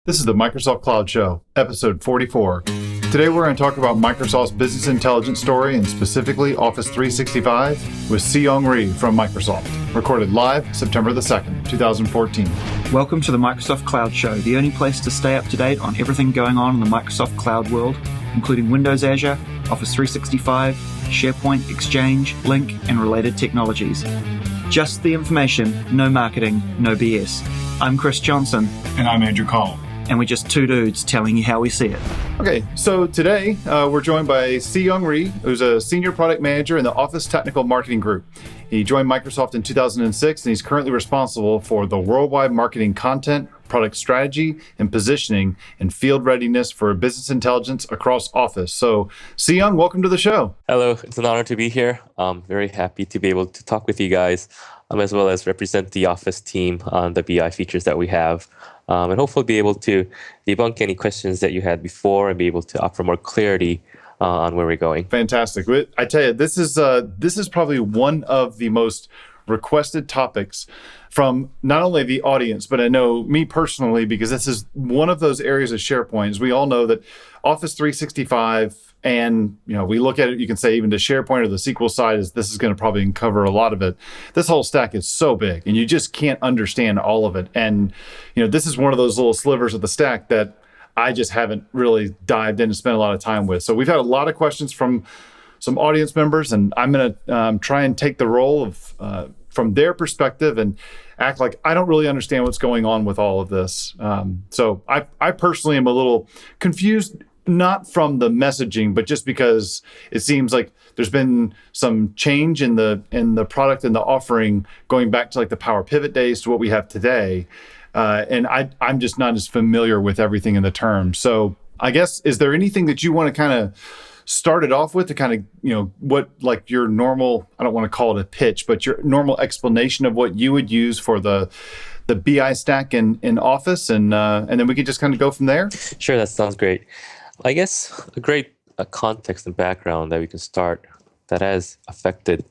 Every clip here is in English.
This is the Microsoft Cloud Show, episode 44. Today we're going to talk about Microsoft's business intelligence story and specifically Office 365 with Seayoung Rhee from Microsoft. Recorded live September the 2nd, 2014. Welcome to the Microsoft Cloud Show, the only place to stay up to date on everything going on in the Microsoft Cloud world, including Windows Azure, Office 365, SharePoint, Exchange, Lync, and related technologies. Just the information, no marketing, no BS. I'm Chris Johnson. And I'm Andrew Call. And we're just two dudes telling you how we see it. Okay, so today we're joined by Seayoung Rhee, who's a senior product manager in the Office Technical Marketing Group. He joined Microsoft in 2006, and he's currently responsible for the worldwide marketing content, product strategy, and positioning, and field readiness for business intelligence across Office. So, Seayoung, welcome to the show. Hello, it's an honor to be here. I'm very happy to be able to talk with you guys, as well as represent the Office team on the BI features that we have. And hopefully be able to debunk any questions that you had before and be able to offer more clarity on where we're going. Fantastic. I tell you, this is probably one of the most requested topics from not only the audience, but I know me personally, because this is one of those areas of SharePoint. As we all know that Office 365 and, we look at it, you can say even to SharePoint or the SQL side, this is going to probably cover a lot of it. This whole stack is so big and you just can't understand all of it. And, this is one of those little slivers of the stack that I just haven't really dived in and spent a lot of time with. So we've had a lot of questions from some audience members, and I'm going to try and take the role of from their perspective and act like I don't really understand what's going on with all of this. So I personally am a little confused, not from the messaging, but just because it seems like there's been some change in the product and the offering going back to like the Power Pivot days to what we have today. And I'm just not as familiar with everything in the terms. So I guess, is there anything that you want to kind of start it off with to kind of, what like your normal, I don't want to call it a pitch, but your normal explanation of what you would use for the BI stack in Office, and then we could just kind of go from there? Sure, that sounds great. I guess a great context and background that we can start that has affected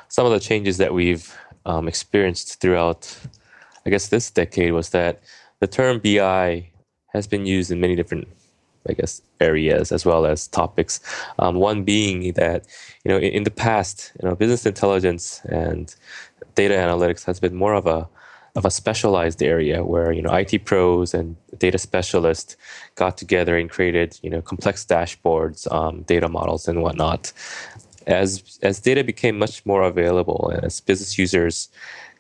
some of the changes that we've experienced throughout, I guess, this decade was that the term BI has been used in many different, areas as well as topics. One being that, in the past, business intelligence and data analytics has been more of a specialized area where, IT pros and data specialists got together and created, complex dashboards, data models and whatnot. As data became much more available and as business users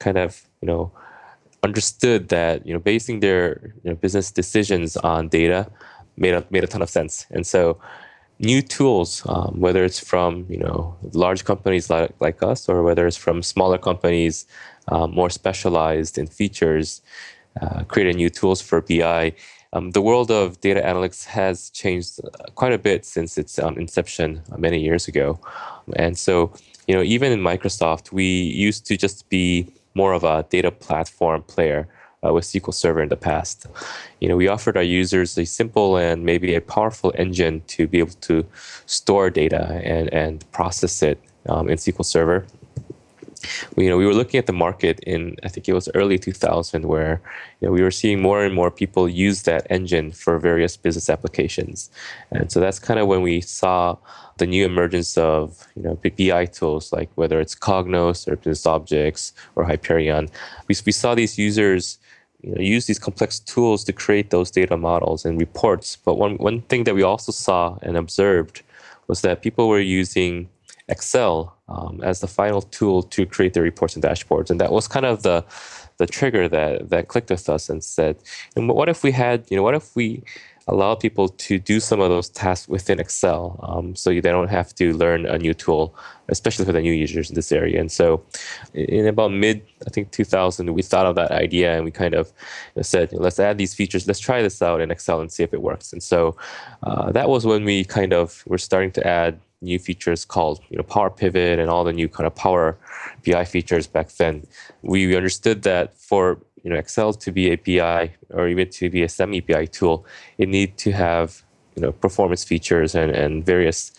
kind of, understood that, basing their business decisions on data made a ton of sense. And so new tools, whether it's from large companies like us or whether it's from smaller companies more specialized in features, created new tools for BI. The world of data analytics has changed quite a bit since its inception many years ago. And so, even in Microsoft, we used to just be more of a data platform player with SQL Server in the past. We offered our users a simple and maybe a powerful engine to be able to store data and process it in SQL Server. We were looking at the market in, I think it was early 2000, where we were seeing more and more people use that engine for various business applications. And so that's kind of when we saw the new emergence of BI tools, like whether it's Cognos or Business Objects or Hyperion. We saw these users use these complex tools to create those data models and reports. But one thing that we also saw and observed was that people were using Excel as the final tool to create their reports and dashboards. And that was kind of the trigger that clicked with us and said, what if we allow people to do some of those tasks within Excel so they don't have to learn a new tool, especially for the new users in this area. And so in about mid, I think 2000, we thought of that idea and we kind of said, let's add these features, let's try this out in Excel and see if it works. And so that was when we kind of were starting to add new features called Power Pivot and all the new kind of Power BI features back then. We understood that for Excel to be a BI or even to be a semi-BI tool, it needed to have performance features and various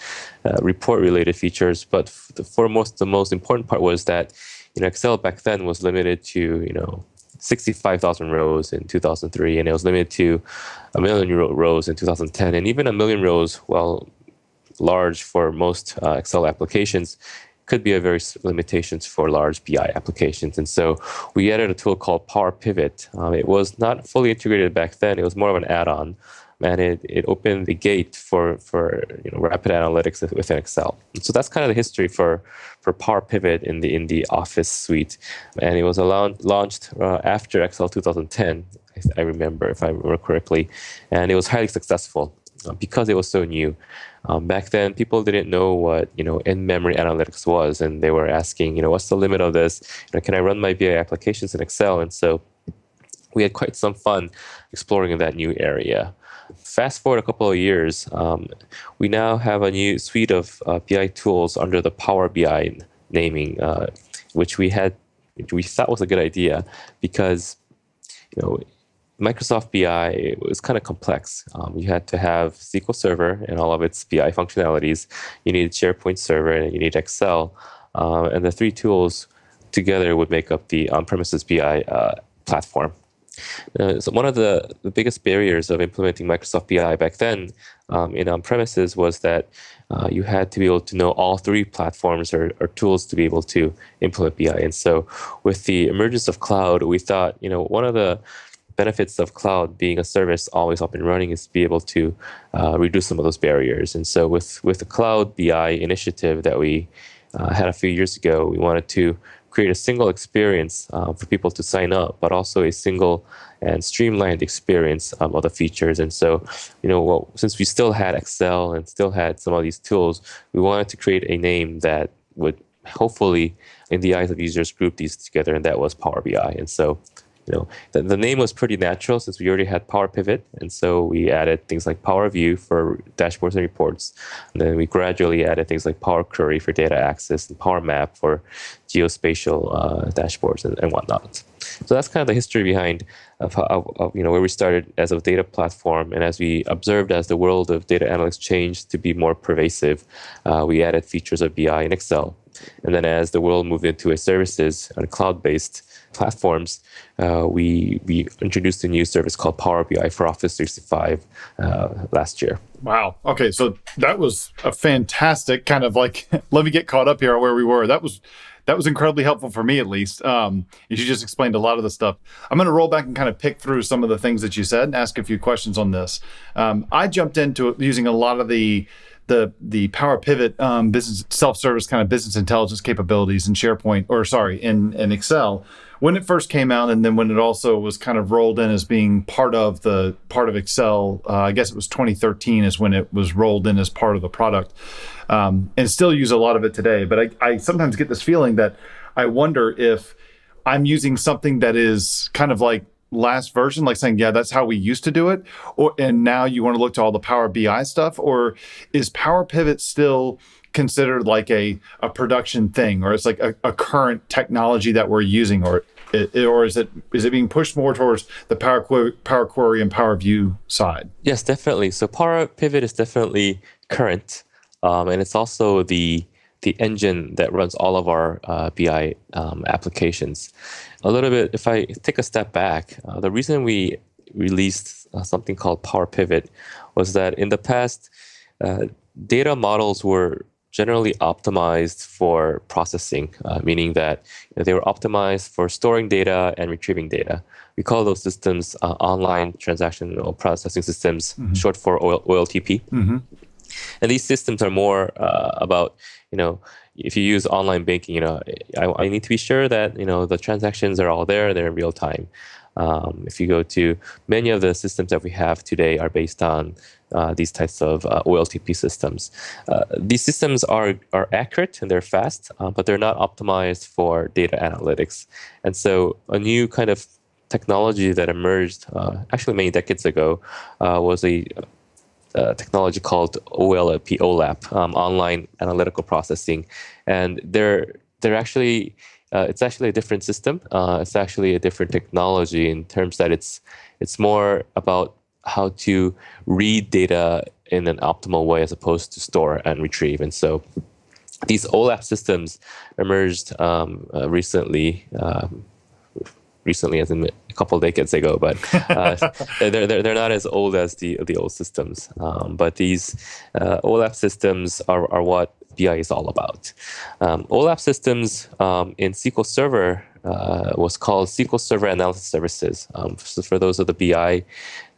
report-related features. But the most important part was that Excel back then was limited to 65,000 rows in 2003, and it was limited to 1 million rows in 2010. And even 1 million rows, while large for most Excel applications, could be a very limitations for large BI applications. And so we added a tool called Power Pivot. It was not fully integrated back then. It was more of an add-on, and it opened the gate for rapid analytics within Excel. And so that's kind of the history for Power Pivot in the Office suite. And it was launched after Excel 2010, I remember, if I remember correctly, and it was highly successful because it was so new. Back then, people didn't know what in-memory analytics was, and they were asking, what's the limit of this? Can I run my BI applications in Excel? And so we had quite some fun exploring in that new area. Fast forward a couple of years, we now have a new suite of BI tools under the Power BI naming, which we thought was a good idea because Microsoft BI was kind of complex. You had to have SQL Server and all of its BI functionalities. You needed SharePoint Server and you need Excel. And the three tools together would make up the on-premises BI platform. So one of the biggest barriers of implementing Microsoft BI back then in on-premises was that you had to be able to know all three platforms or tools to be able to implement BI. And so with the emergence of cloud, we thought, one of the benefits of cloud being a service always up and running is to be able to reduce some of those barriers. And so with the Cloud BI initiative that we had a few years ago, we wanted to create a single experience for people to sign up, but also a single and streamlined experience of the features. And so, since we still had Excel and still had some of these tools, we wanted to create a name that would hopefully, in the eyes of users, group these together, and that was Power BI. And so, the name was pretty natural since we already had Power Pivot. And so we added things like Power View for dashboards and reports. And then we gradually added things like Power Query for data access and Power Map for geospatial dashboards and whatnot. So that's kind of the history behind of where we started as a data platform. And as we observed as the world of data analytics changed to be more pervasive, we added features of BI in Excel. And then as the world moved into services and cloud-based platforms, we introduced a new service called Power BI for Office 365 last year. Wow. Okay, so that was a fantastic kind of let me get caught up here on where we were. That was incredibly helpful for me, at least. You just explained a lot of the stuff. I'm going to roll back and kind of pick through some of the things that you said and ask a few questions on this. I jumped into using a lot of the Power Pivot business self-service kind of business intelligence capabilities in in Excel when it first came out, and then when it also was kind of rolled in as being part of Excel. I guess it was 2013 is when it was rolled in as part of the product, and still use a lot of it today. But I sometimes get this feeling that I wonder if I'm using something that is kind of like last version, like saying, yeah, that's how we used to do it, and now you want to look to all the Power BI stuff, or is Power Pivot still considered like a production thing, or it's like a current technology that we're using, or is it being pushed more towards the Power Query and Power View side? Yes, definitely. So Power Pivot is definitely current, and it's also the engine that runs all of our BI applications. A little bit, if I take a step back, the reason we released something called Power Pivot was that in the past, data models were generally optimized for processing, meaning that they were optimized for storing data and retrieving data. We call those systems online transactional processing systems, short for OLTP. And these systems are more about, if you use online banking, I need to be sure that, the transactions are all there, they're in real time. If you go to many of the systems that we have today are based on these types of OLTP systems. These systems are accurate and they're fast, but they're not optimized for data analytics. And so a new kind of technology that emerged actually many decades ago was a technology called OLAP, online analytical processing, and they're actually it's actually a different system. It's actually a different technology in terms that it's more about how to read data in an optimal way as opposed to store and retrieve. And so these OLAP systems emerged recently, recently, as in a couple of decades ago, but they're not as old as the old systems. But these OLAP systems are what BI is all about. OLAP systems in SQL Server was called SQL Server Analysis Services. So for those of the BI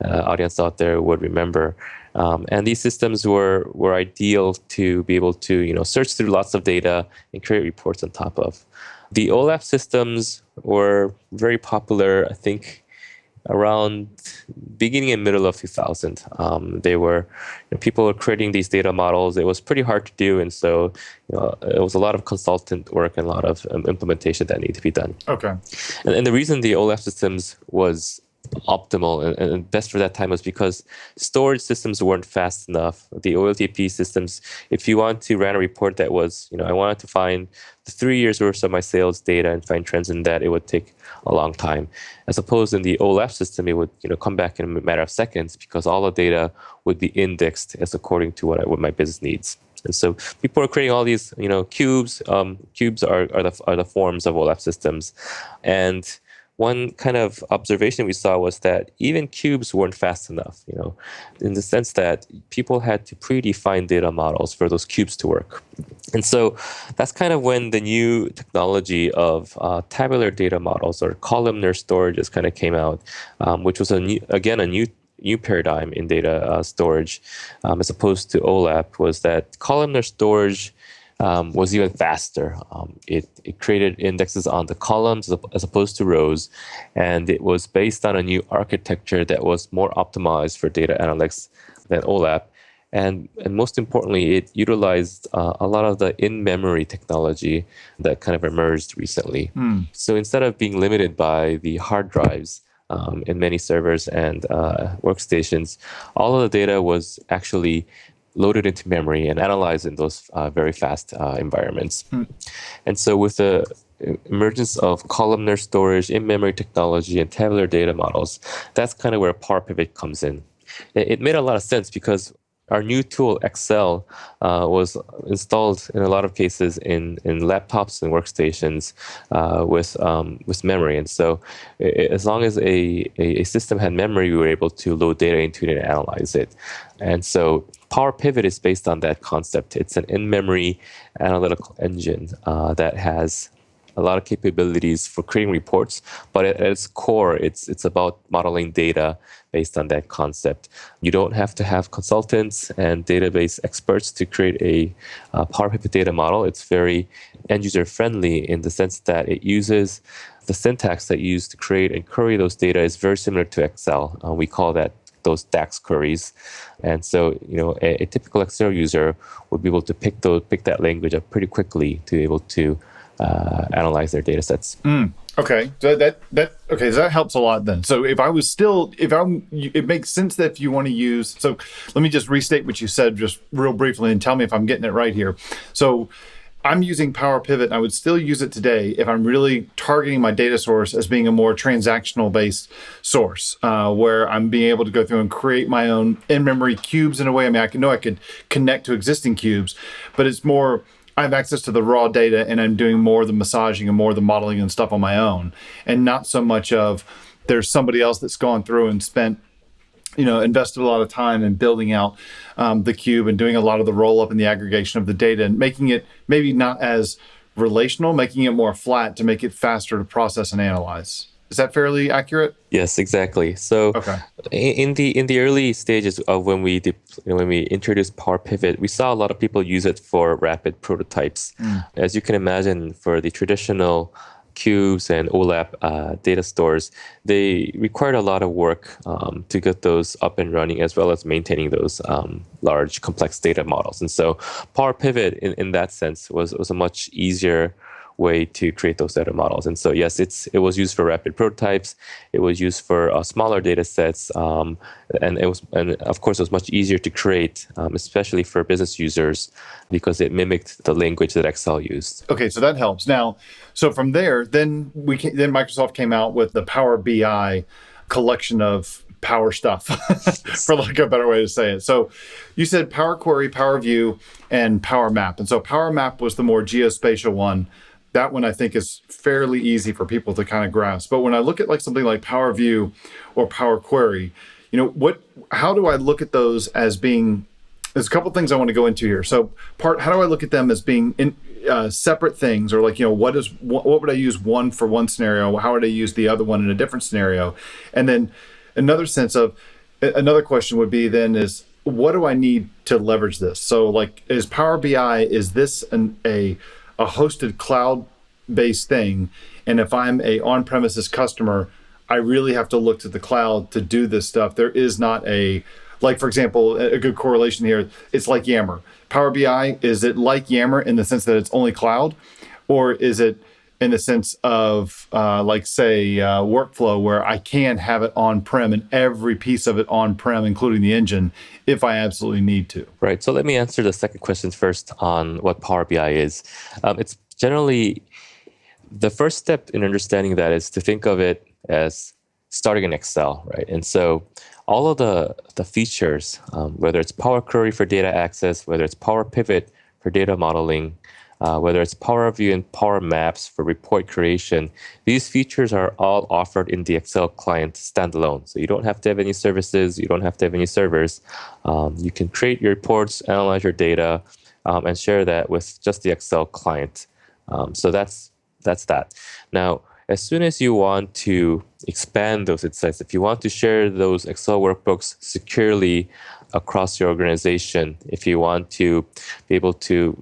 audience out there would remember. And these systems were ideal to be able to search through lots of data and create reports on top of. The OLAP systems were very popular, I think, around beginning and middle of 2000. They were people were creating these data models. It was pretty hard to do, and so it was a lot of consultant work and a lot of implementation that needed to be done. Okay. And the reason the OLAP systems was optimal and best for that time was because storage systems weren't fast enough. The OLTP systems, if you want to run a report that was, I wanted to find the 3 years worth of my sales data and find trends in that, it would take a long time. As opposed in the OLAP system, it would come back in a matter of seconds because all the data would be indexed as according to what my business needs. And so people are creating all these, cubes. Cubes are the forms of OLAP systems, and one kind of observation we saw was that even cubes weren't fast enough, in the sense that people had to predefine data models for those cubes to work. And so that's kind of when the new technology of tabular data models or columnar storages kind of came out, which was a new paradigm in data storage, as opposed to OLAP, was that columnar storage was even faster. It created indexes on the columns as opposed to rows, and it was based on a new architecture that was more optimized for data analytics than OLAP. And most importantly, it utilized a lot of the in-memory technology that kind of emerged recently. So instead of being limited by the hard drives in many servers and workstations, all of the data was actually loaded into memory and analyzed in those very fast environments. And so with the emergence of columnar storage, in-memory technology, and tabular data models, that's kind of where Power Pivot comes in. It made a lot of sense because our new tool, Excel, was installed in a lot of cases in laptops and workstations with memory. And so as long as a system had memory, we were able to load data into it and analyze it. And so Power Pivot is based on that concept. It's an in-memory analytical engine that has a lot of capabilities for creating reports, but at its core, it's about modeling data based on that concept. You don't have to have consultants and database experts to create a Power Pivot data model. It's very end-user friendly in the sense that it uses the syntax that you use to create and query those data is very similar to Excel. We call that those DAX queries. And so, a typical Excel user would be able to pick that language up pretty quickly to be able to analyze their data sets. Okay. So that helps a lot then. So it makes sense that if you want to use, so let me just restate what you said just real briefly and tell me if I'm getting it right here. So I'm using Power Pivot, and I would still use it today if I'm really targeting my data source as being a more transactional based source, where I'm being able to go through and create my own in-memory cubes in a way. I mean, I could connect to existing cubes, but it's more, I have access to the raw data and I'm doing more of the massaging and more of the modeling and stuff on my own, and not so much of there's somebody else that's gone through and spent, invested a lot of time in building out the cube and doing a lot of the roll up and the aggregation of the data and making it maybe not as relational, making it more flat to make it faster to process and analyze. Is that fairly accurate? Yes, exactly. So in the early stages of when we introduced Power Pivot, we saw a lot of people use it for rapid prototypes. As you can imagine, for the traditional cubes and OLAP data stores, they required a lot of work to get those up and running, as well as maintaining those large, complex data models. And so Power Pivot, in that sense, was a much easier way to create those data models. And so, yes, it was used for rapid prototypes. It was used for smaller data sets. And of course, it was much easier to create, especially for business users, because it mimicked the language that Excel used. Okay, so that helps. Now, so from there, then Microsoft came out with the Power BI collection of power stuff, for lack of a better way to say it. So you said Power Query, Power View, and Power Map. And so Power Map was the more geospatial one. that one I think is fairly easy for people to kind of grasp. But when I look at like something like Power View or Power Query, how do I look at those as being, there's a couple things I want to go into here. So how do I look at them as being separate things, or like, what would I use one for one scenario? How would I use the other one in a different scenario? And then another question would be then is, what do I need to leverage this? So like, is Power BI, is this a hosted cloud-based thing? And if I'm a on-premises customer, I really have to look to the cloud to do this stuff. There is not like, for example, a good correlation here, it's like Yammer. Power BI, is it like Yammer in the sense that it's only cloud? Or is it in the sense of, workflow, where I can have it on-prem and every piece of it on-prem, including the engine, if I absolutely need to? Right. So let me answer the second question first on what Power BI is. It's generally, the first step in understanding that is to think of it as starting in Excel, right? And so all of the features, whether it's Power Query for data access, whether it's Power Pivot for data modeling, whether it's Power View and Power Maps for report creation, these features are all offered in the Excel client standalone. So you don't have to have any services, you don't have to have any servers. You can create your reports, analyze your data, and share that with just the Excel client. So that's that. Now, as soon as you want to expand those insights, if you want to share those Excel workbooks securely across your organization, if you want to be able to,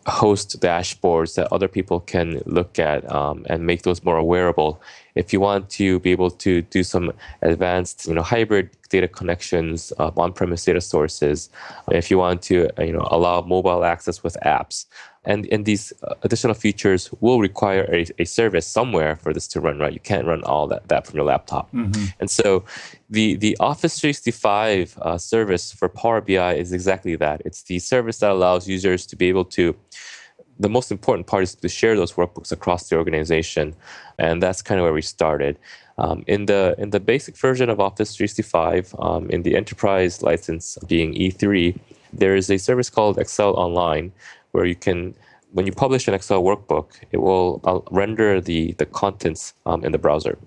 host dashboards that other people can look at and make those more wearable, if you want to be able to do some advanced, hybrid data connections of on-premise data sources, if you want to, allow mobile access with apps, and these additional features will require a service somewhere for this to run, right? You can't run all that from your laptop. Mm-hmm. And so the Office 365 service for Power BI is exactly that. It's the service that allows users to be able to, the most important part is to share those workbooks across the organization. And that's kind of where we started. In the basic version of Office 365, in the enterprise license being E3, there is a service called Excel Online, where you can, when you publish an Excel workbook, it will render the contents in the browser.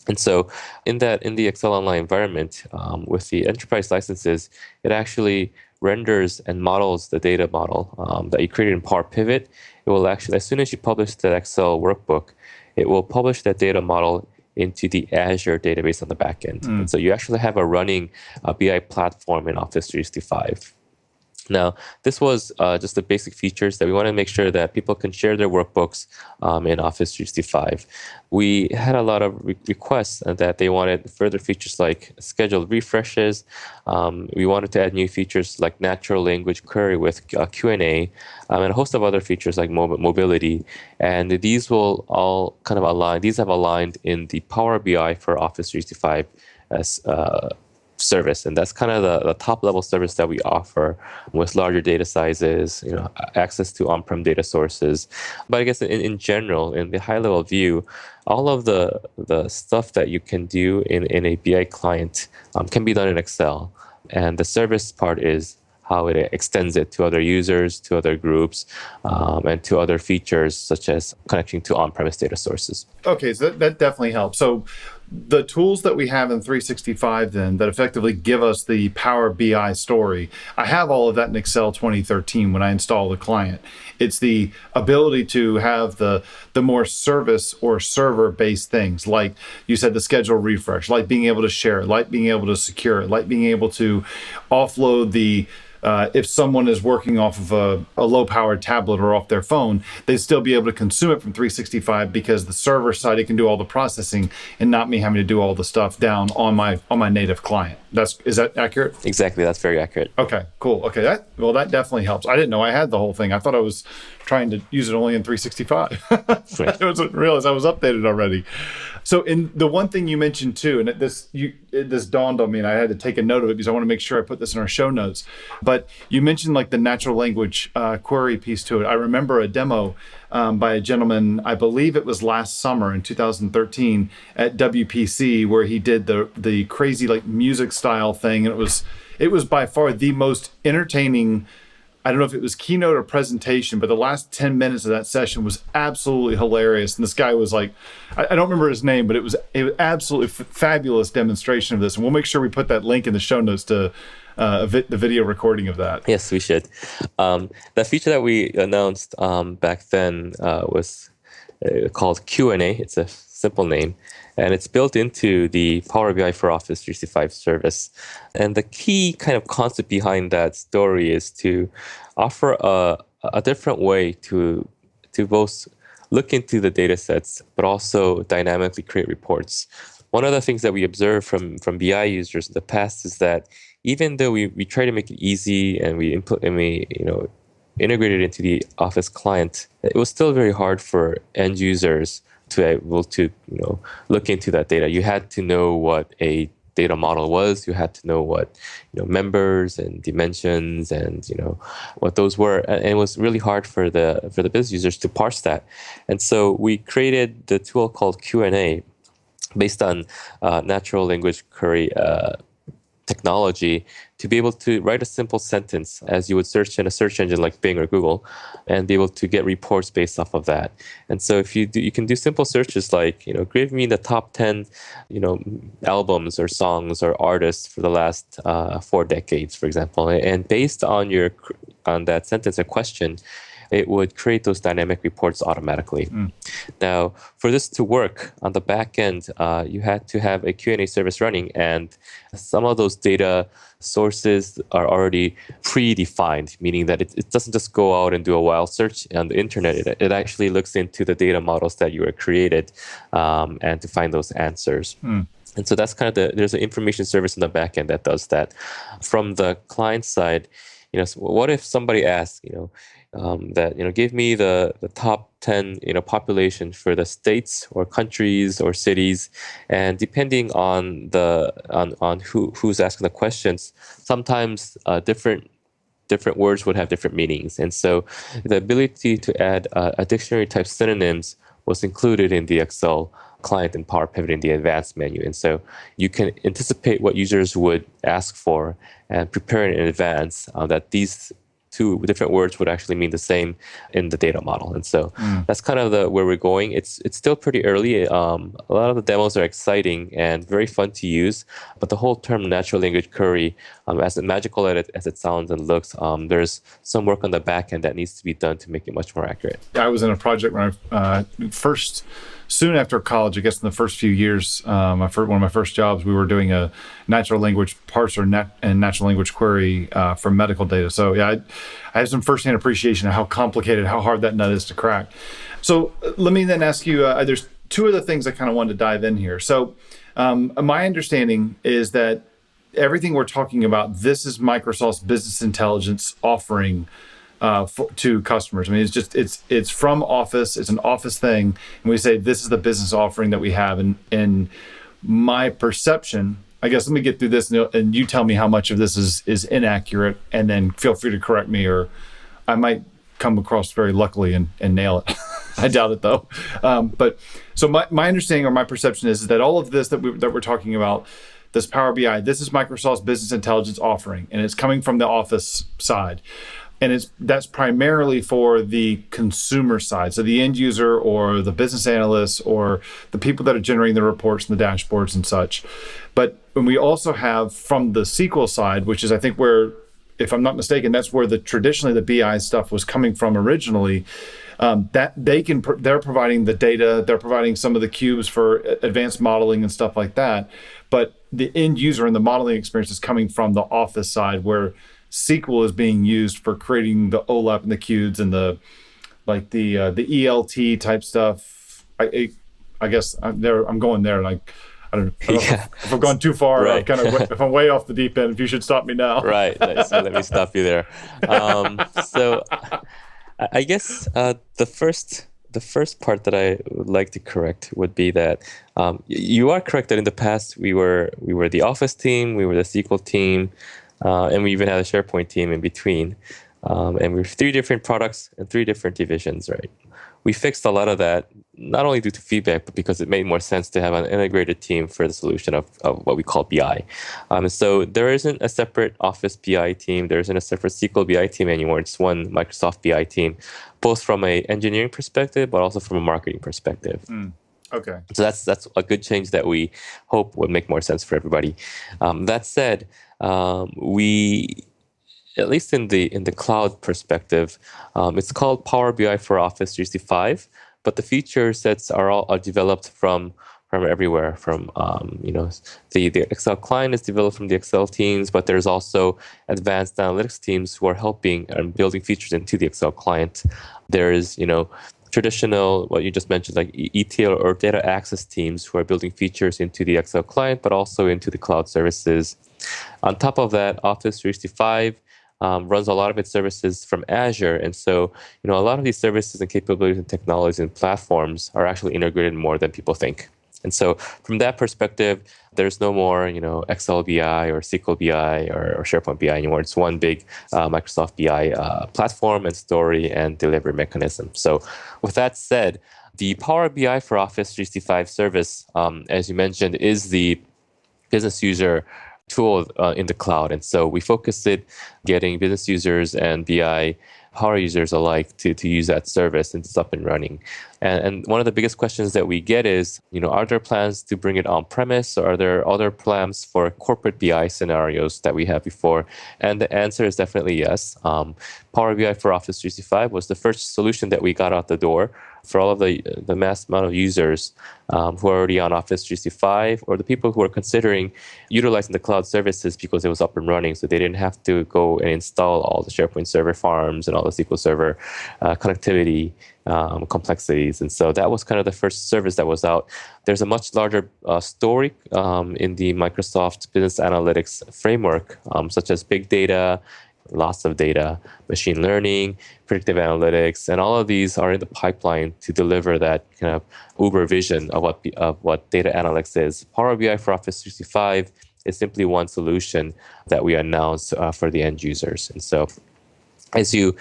And so in the Excel Online environment, with the enterprise licenses, it actually renders and models the data model that you created in Power Pivot. It will actually, as soon as you publish that Excel workbook, it will publish that data model into the Azure database on the back end. And so you actually have a running BI platform in Office 365. Now, this was just the basic features that we want to make sure that people can share their workbooks in Office 365. We had a lot of requests that they wanted further features like scheduled refreshes. We wanted to add new features like natural language query with Q&A, and a host of other features like mobility. And these will all kind of align. These have aligned in the Power BI for Office 365 as service, and that's kind of the top level service that we offer with larger data sizes, access to on-prem data sources. But I guess in general, in the high level view, all of the stuff that you can do in a BI client can be done in Excel, and the service part is how it extends it to other users, to other groups, and to other features such as connecting to on-premise data sources. Okay, so that definitely helps. So the tools that we have in 365 then that effectively give us the Power BI story, I have all of that in Excel 2013 when I install the client. It's the ability to have the more service or server-based things, like you said, the schedule refresh, like being able to share it, like being able to secure it, like being able to offload the if someone is working off of a low-powered tablet or off their phone, they'd still be able to consume it from 365 because the server side, it can do all the processing and not me having to do all the stuff down on my native client. Is that accurate? Exactly, that's very accurate. Okay, cool. Okay, that definitely helps. I didn't know I had the whole thing. I thought I was trying to use it only in 365. Right. I didn't realize I was updated already. So in the one thing you mentioned too, and this dawned on me, and I had to take a note of it because I want to make sure I put this in our show notes. But you mentioned like the natural language query piece to it. I remember a demo by a gentleman, I believe it was last summer in 2013 at WPC, where he did the crazy like music style thing, and it was by far the most entertaining I don't know if it was keynote or presentation, but the last 10 minutes of that session was absolutely hilarious. And this guy was like, I don't remember his name, but it was absolutely fabulous demonstration of this. And we'll make sure we put that link in the show notes to the video recording of that. Yes, we should. The feature that we announced back then was called Q&A. It's a simple name, and it's built into the Power BI for Office 365 service. And the key kind of concept behind that story is to offer a different way to both look into the data sets, but also dynamically create reports. One of the things that we observed from BI users in the past is that even though we try to make it easy and we integrate it into the Office client, it was still very hard for end users to be able to look into that data. You had to know what a data model was. You had to know what members and dimensions and what those were. And it was really hard for the business users to parse that. And so we created the tool called Q&A based on natural language query technology to be able to write a simple sentence as you would search in a search engine like Bing or Google and be able to get reports based off of that. And so if you can do simple searches like, give me the top 10, albums or songs or artists for the last 4 decades, for example. And based on that sentence or question, it would create those dynamic reports automatically. Now, for this to work on the back end, you had to have a Q&A service running, and some of those data sources are already predefined, meaning that it doesn't just go out and do a wild search on the internet. It actually looks into the data models that you were created and to find those answers. And so that's kind of there's an information service in the back end that does that. From the client side, so what if somebody asks, that give me the top 10 population for the states or countries or cities, and depending on who's asking the questions, sometimes different words would have different meanings. And so the ability to add a dictionary type synonyms was included in the Excel client and Power Pivot in the advanced menu. And so you can anticipate what users would ask for and prepare in advance that these 2 different words would actually mean the same in the data model. And so that's kind of where we're going. It's still pretty early. A lot of the demos are exciting and very fun to use, but the whole term natural language query, as magical as it sounds and looks, there's some work on the back end that needs to be done to make it much more accurate. I was in a project when I soon after college, I guess in the first few years, one of my first jobs, we were doing a natural language parser and natural language query for medical data. So yeah, I have some firsthand appreciation of how complicated, how hard that nut is to crack. So let me then ask you, there's 2 other things I kind of wanted to dive in here. So my understanding is that everything we're talking about, this is Microsoft's business intelligence offering to customers. I mean, it's from Office. It's an Office thing, and we say this is the business offering that we have. And my perception, I guess, let me get through this, and you tell me how much of this is inaccurate, and then feel free to correct me, or I might come across very luckily and nail it. I doubt it though. But so my understanding or my perception is that all of this that we're talking about, this Power BI, this is Microsoft's business intelligence offering, and it's coming from the Office side. And that's primarily for the consumer side. So the end user or the business analysts or the people that are generating the reports and the dashboards and such. But when we also have from the SQL side, which is I think where, if I'm not mistaken, that's where traditionally the BI stuff was coming from originally, that they're providing the data, they're providing some of the cubes for advanced modeling and stuff like that. But the end user and the modeling experience is coming from the Office side, where SQL is being used for creating the OLAP and the cubes and the ELT type stuff. I guess I'm going there. Like I don't know if I've gone too far. Right. If I'm way off the deep end, if you should stop me now. Right. So let me stop you there. So I guess the first part that I would like to correct would be that you are correct that in the past we were the Office team, we were the SQL team. And we even had a SharePoint team in between. And we have three different products and three different divisions, right? We fixed a lot of that, not only due to feedback, but because it made more sense to have an integrated team for the solution of what we call BI. So there isn't a separate Office BI team. There isn't a separate SQL BI team anymore. It's one Microsoft BI team, both from an engineering perspective, but also from a marketing perspective. Okay. So that's a good change that we hope would make more sense for everybody. That said, we, at least in the cloud perspective, it's called Power BI for Office 365, but the feature sets are developed from everywhere. From the Excel client is developed from the Excel teams, but there's also advanced analytics teams who are helping and building features into the Excel client. There is traditional, what you just mentioned, like ETL or data access teams who are building features into the Excel client, but also into the cloud services. On top of that, Office 365 runs a lot of its services from Azure. And so, a lot of these services and capabilities and technologies and platforms are actually integrated more than people think. And so from that perspective, there's no more, Excel BI or SQL BI or SharePoint BI anymore. It's one big Microsoft BI platform and story and delivery mechanism. So with that said, the Power BI for Office 365 service, as you mentioned, is the business user tool in the cloud. And so we focus it getting business users and BI power users alike to use that service, and it's up and running. And one of the biggest questions that we get is, are there plans to bring it on premise, or are there other plans for corporate BI scenarios that we had before? And the answer is definitely yes. Power BI for Office 365 was the first solution that we got out the door for all of the mass amount of users who are already on Office 365, or the people who are considering utilizing the cloud services because it was up and running, so they didn't have to go and install all the SharePoint server farms and all the SQL Server connectivity complexities. And so that was kind of the first service that was out. There's a much larger story in the Microsoft Business Analytics framework, such as big data, lots of data, machine learning, predictive analytics, and all of these are in the pipeline to deliver that kind of uber vision of what data analytics is. Power BI for Office 365 is simply one solution that we announce for the end users. And so as you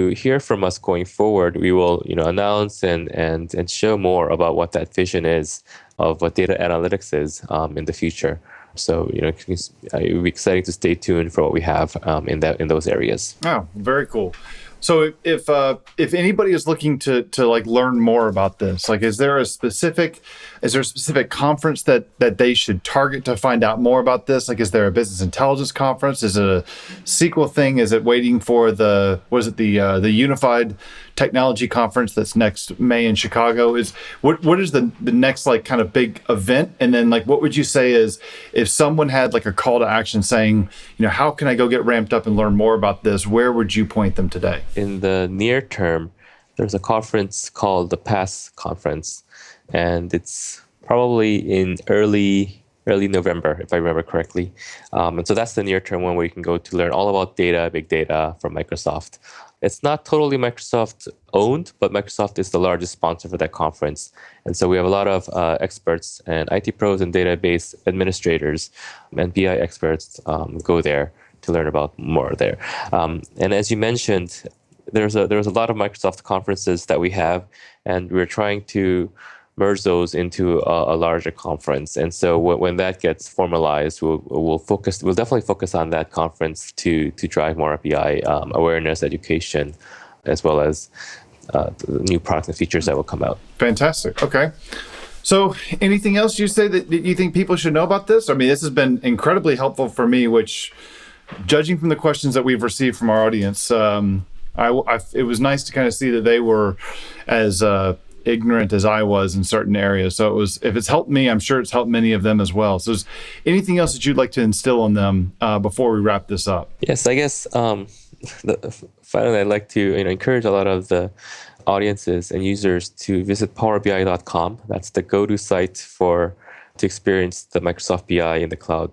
hear from us going forward, we will announce and show more about what that vision is of what data analytics is in the future. So it will be exciting to stay tuned for what we have in those areas. Oh, very cool. So if anybody is looking to like learn more about this, like is there a specific conference that they should target to find out more about this? Like, is there a business intelligence conference? Is it a SQL thing? Is it waiting for the Unified Technology Conference that's next May in Chicago? What is the next like kind of big event? And then like what would you say is if someone had like a call to action saying, how can I go get ramped up and learn more about this? Where would you point them today? In the near term, there's a conference called the PASS Conference, and it's probably in early November, if I remember correctly. And so that's the near term one where you can go to learn all about data, big data from Microsoft. It's not totally Microsoft owned, but Microsoft is the largest sponsor for that conference. And so we have a lot of experts and IT pros and database administrators and BI experts go there to learn about more there. And as you mentioned, there's a lot of Microsoft conferences that we have, and we're trying to merge those into a larger conference. And so when that gets formalized, we'll definitely focus on that conference to drive more BI awareness, education, as well as new products and features that will come out. Fantastic. Okay. So anything else you say that you think people should know about this? I mean, this has been incredibly helpful for me, which, judging from the questions that we've received from our audience, it was nice to kind of see that they were as ignorant as I was in certain areas. So if it's helped me, I'm sure it's helped many of them as well. So is anything else that you'd like to instill on them before we wrap this up? Yes, I guess finally I'd like to encourage a lot of the audiences and users to visit powerbi.com. That's the go-to site to experience the Microsoft BI in the cloud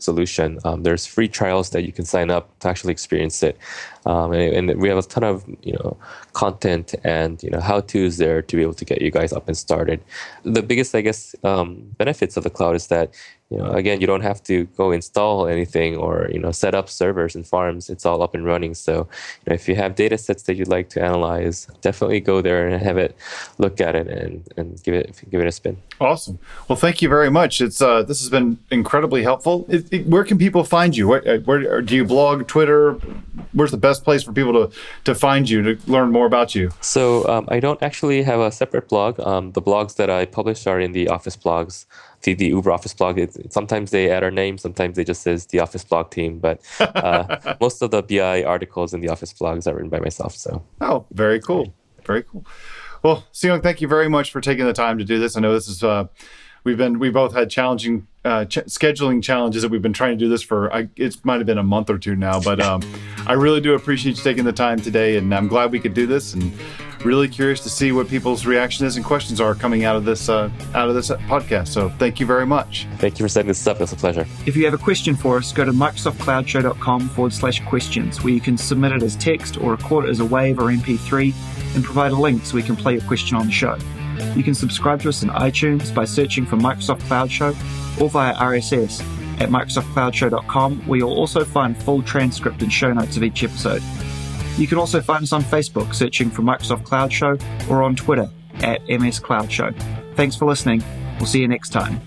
solution. There's free trials that you can sign up to actually experience it, and we have a ton of content and how-tos there to be able to get you guys up and started. The biggest, I guess, benefits of the cloud is that Again, you don't have to go install anything or set up servers and farms. It's all up and running. So if you have data sets that you'd like to analyze, definitely go there and have it look at it and give it a spin. Awesome. Well, thank you very much. This has been incredibly helpful. Where can people find you? Where do you blog, Twitter? Where's the best place for people to find you, to learn more about you? So I don't actually have a separate blog. The blogs that I publish are in the Office blogs, the Uber Office blog. Sometimes they add our name, sometimes they just says the Office blog team. But most of the BI articles in the Office blogs are written by myself. So. Oh, very cool. Very cool. Well, Seayoung, thank you very much for taking the time to do this. I know this is we both had challenging scheduling challenges that we've been trying to do this for. It might have been a month or two now, but I really do appreciate you taking the time today, and I'm glad we could do this. And really curious to see what people's reaction is and questions are coming out of this podcast. So thank you very much. Thank you for setting this up. It's a pleasure. If you have a question for us, go to microsoftcloudshow.com/questions, where you can submit it as text or record it as a WAV or MP3 and provide a link so we can play your question on the show. You can subscribe to us in iTunes by searching for Microsoft Cloud Show or via RSS at microsoftcloudshow.com, where you'll also find full transcript and show notes of each episode. You can also find us on Facebook searching for Microsoft Cloud Show or on Twitter at MS Cloud Show. Thanks for listening. We'll see you next time.